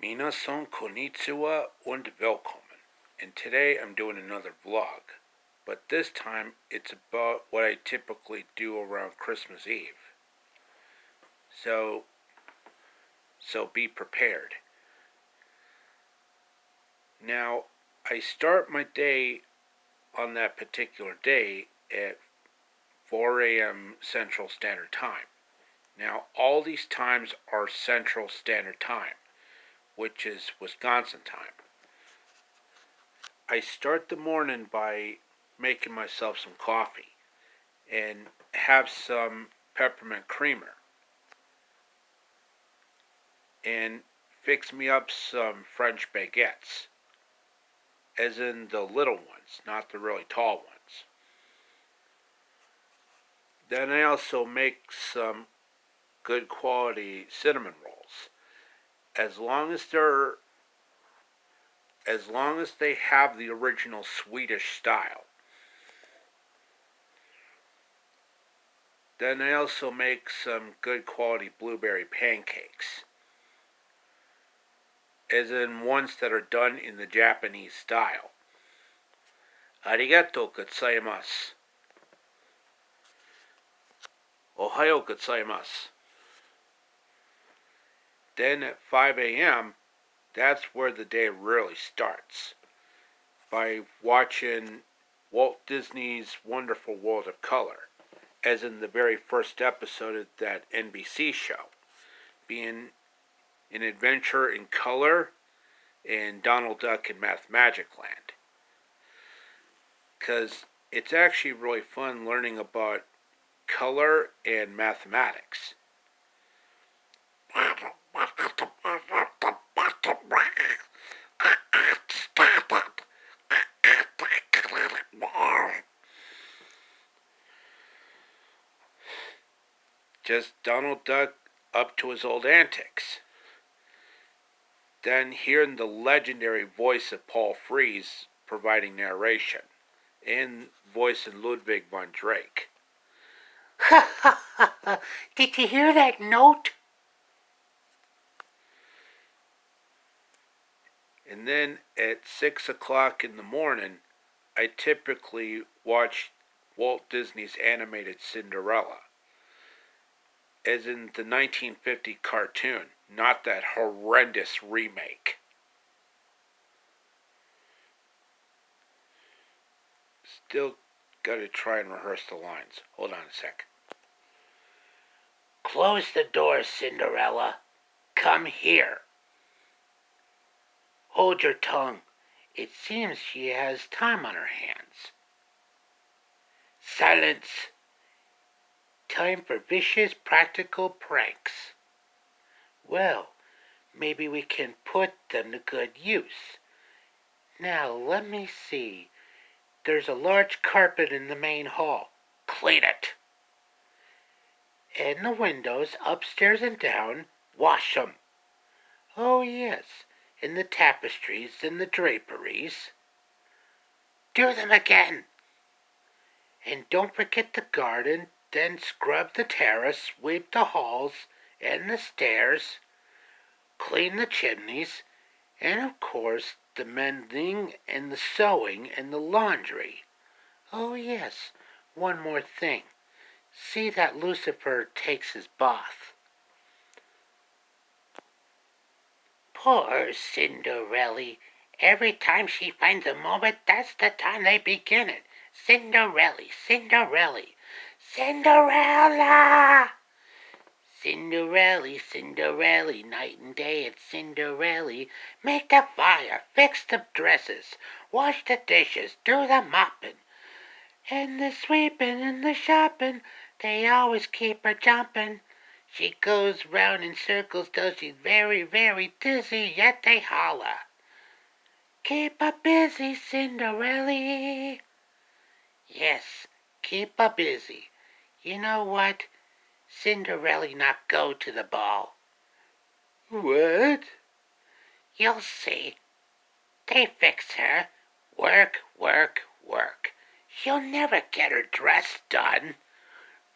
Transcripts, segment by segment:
Minasan konnichiwa und willkommen. And today I'm doing another vlog. But this time it's about what I typically do around Christmas Eve. So be prepared. Now, I start my day on that particular day at 4 a.m. Central Standard Time. Now, all these times are Central Standard Time, which is Wisconsin time. I start the morning by making myself some coffee and have some peppermint creamer and fix me up some French baguettes, as in the little ones, not the really tall ones. Then I also make some good quality cinnamon rolls. As long as they have the original Swedish style. Then I also make some good quality blueberry pancakes, as in ones that are done in the Japanese style. Arigatou gozaimasu. Ohayo gozaimasu. Then at 5 a.m., that's where the day really starts. By watching Walt Disney's Wonderful World of Color, as in the very first episode of that NBC show, being an adventure in color and Donald Duck in Math Magic Land. Because it's actually really fun learning about color and mathematics. Just Donald Duck up to his old antics. Then hearing the legendary voice of Paul Frees providing narration, and voicing Ludwig von Drake. Ha ha ha ha! Did you hear that note? And then at 6 o'clock in the morning, I typically watch Walt Disney's animated Cinderella, as in the 1950 cartoon, not that horrendous remake. Still gotta try and rehearse the lines. Hold on a sec. Close the door, Cinderella. Come here. Hold your tongue. It seems she has time on her hands. Silence. Time for vicious practical pranks. Well, maybe we can put them to good use. Now, let me see. There's a large carpet in the main hall. Clean it. And the windows upstairs and down, wash 'em. Oh, yes, and the tapestries and the draperies. Do them again. And don't forget the garden, then scrub the terrace, sweep the halls and the stairs, clean the chimneys, and of course the mending and the sewing and the laundry. Oh, yes, one more thing. See that Lucifer takes his bath. Poor Cinderella. Every time she finds a moment, that's the time they begin it. Cinderella, Cinderella, Cinderella! Cinderella, Cinderella, night and day it's Cinderella. Make the fire, fix the dresses, wash the dishes, do the mopping. And the sweeping and the shopping, they always keep her jumping. She goes round in circles till she's very, very dizzy, yet they holler. Keep her busy, Cinderella. Yes, keep her busy. You know what? Cinderella not go to the ball. What? You'll see. They fix her. Work, work, work. She'll never get her dress done.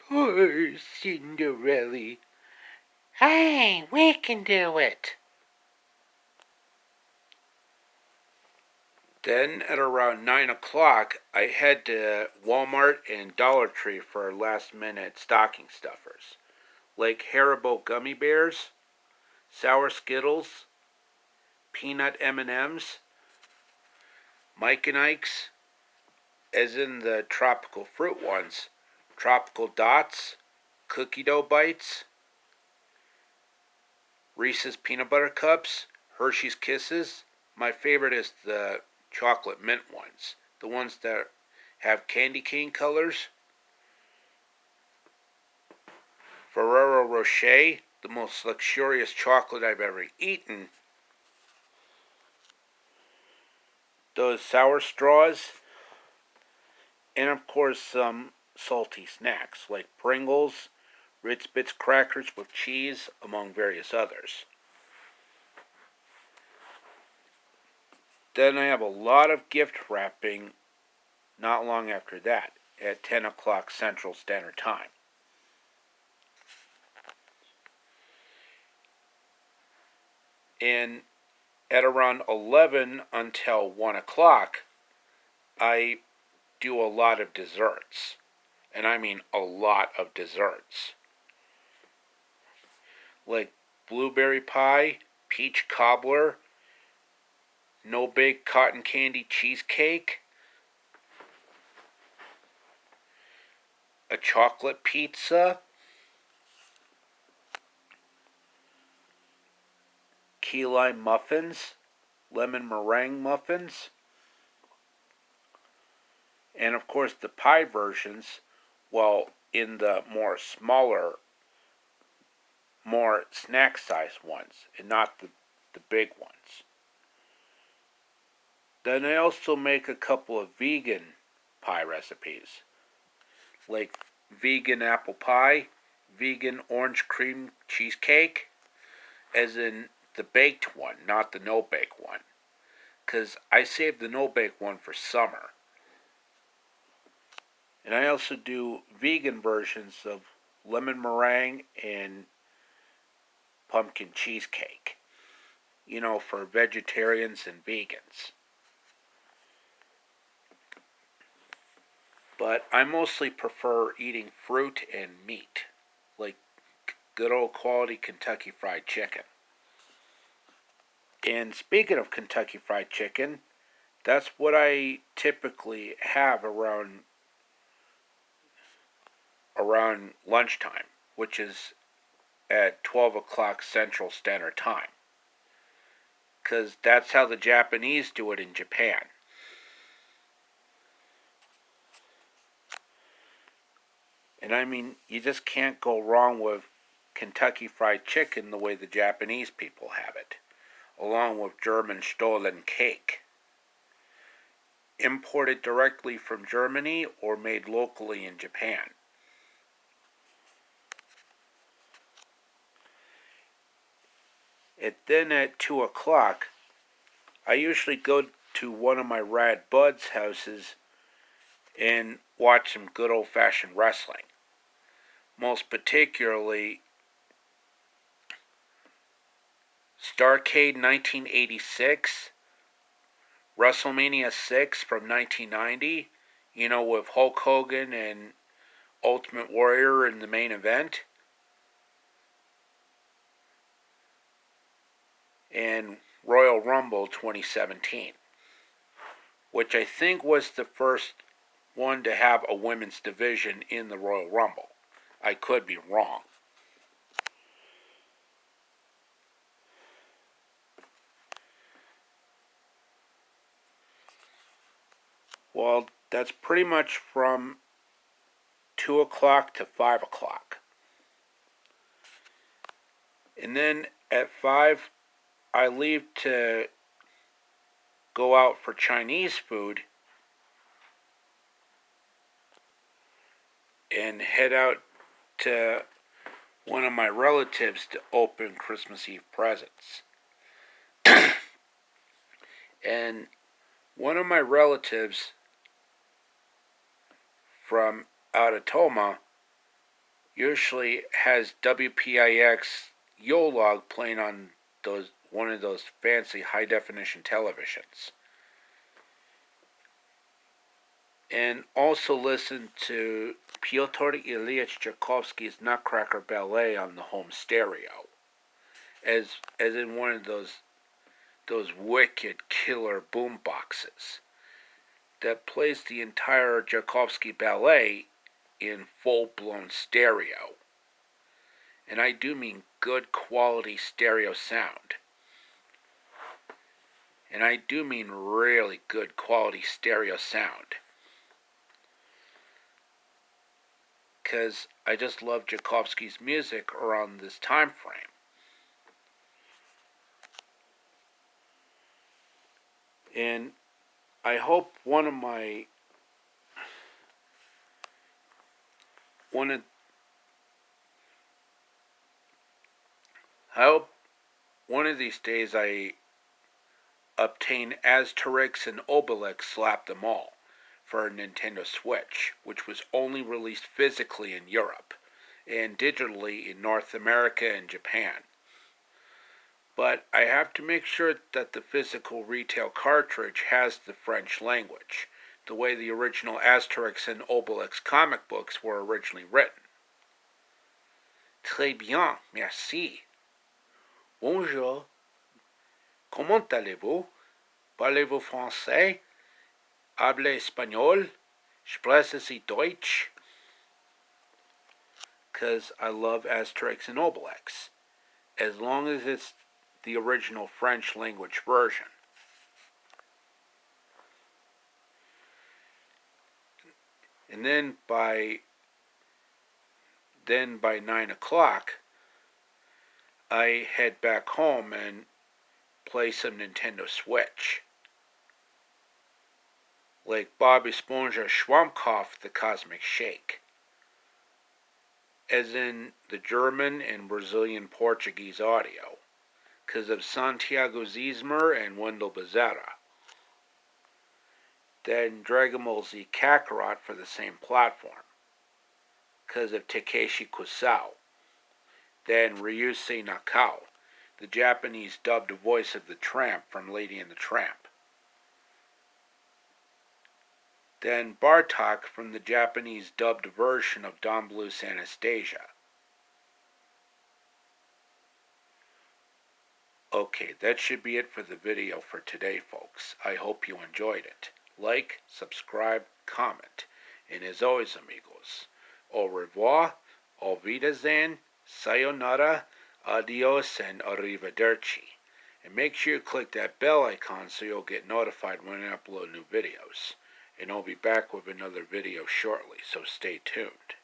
Poor Cinderella. Hey, we can do it. Then at around 9 o'clock, I head to Walmart and Dollar Tree for last minute stocking stuffers, like Haribo gummy bears, sour Skittles, peanut M&Ms, Mike and Ike's, as in the tropical fruit ones, tropical dots, cookie dough bites, Reese's peanut butter cups, Hershey's Kisses. My favorite is the chocolate mint ones, the ones that have candy cane colors. Ferrero Rocher, the most luxurious chocolate I've ever eaten. Those sour straws, and of course some salty snacks like Pringles, Ritz Bits crackers with cheese, among various others. Then I have a lot of gift wrapping not long after that, at 10 o'clock Central Standard Time. And at around 11 until 1 o'clock, I do a lot of desserts. And I mean a lot of desserts. Like blueberry pie, peach cobbler, no-bake cotton candy cheesecake, a chocolate pizza, key lime muffins, lemon meringue muffins, and of course the pie versions, well, in the more smaller, more snack size ones, and not the big ones. Then I also make a couple of vegan pie recipes, like vegan apple pie, vegan orange cream cheesecake, as in the baked one, not the no-bake one, because I saved the no-bake one for summer. And I also do vegan versions of lemon meringue and pumpkin cheesecake, for vegetarians and vegans. But I mostly prefer eating fruit and meat, like good old quality Kentucky Fried Chicken. And speaking of Kentucky Fried Chicken, that's what I typically have around lunchtime, which is at 12 o'clock Central Standard Time. Because that's how the Japanese do it in Japan. And I mean, you just can't go wrong with Kentucky Fried Chicken the way the Japanese people have it, along with German Stollen cake. Imported directly from Germany or made locally in Japan. Then at 2 o'clock, I usually go to one of my rad buds' houses and watch some good old-fashioned wrestling. Most particularly Starrcade 1986, WrestleMania 6 from 1990, with Hulk Hogan and Ultimate Warrior in the main event, and Royal Rumble 2017, which I think was the first one to have a women's division in the Royal Rumble. I could be wrong. Well, that's pretty much from 2 o'clock to 5 o'clock. And then at 5, I leave to go out for Chinese food and head out to one of my relatives to open Christmas Eve presents. And one of my relatives from out of Toma usually has WPIX Yolog playing on one of those fancy high definition televisions. And also listen to Pyotr Ilyich Tchaikovsky's Nutcracker Ballet on the home stereo, as in one of those wicked killer boom boxes that plays the entire Tchaikovsky ballet in full blown stereo. And I do mean good quality stereo sound. And I do mean really good quality stereo sound. Because I just love Tchaikovsky's music around this time frame. And I hope one of these days I obtain Asterix and Obelix Slap Them All for a Nintendo Switch, which was only released physically in Europe and digitally in North America and Japan. But I have to make sure that the physical retail cartridge has the French language, the way the original Asterix and Obelix comic books were originally written. Très bien, merci. Bonjour. Comment allez-vous? Parlez-vous français? Hable espagnol? Spreche Sie Deutsch? Because I love Asterix and Obelix, as long as it's the original French language version. And then by 9 o'clock, I head back home and play some Nintendo Switch. Like Bob Esponja Schwammkopf The Cosmic Shake, as in the German and Brazilian Portuguese audio, because of Santiago Ziesmer and Wendell Bezerra. Then Dragon Ball Z Kakarot for the same platform, because of Takeshi Kusao. Then Ryusei Nakao, the Japanese dubbed voice of the Tramp from Lady and the Tramp. Then Bartok from the Japanese dubbed version of Don Bluth's Anastasia. Okay, that should be it for the video for today, folks. I hope you enjoyed it. Like, subscribe, comment. And as always, amigos, au revoir, au wiedersehen, sayonara, adios, and arrivederci. And make sure you click that bell icon so you'll get notified when I upload new videos. And I'll be back with another video shortly, so stay tuned.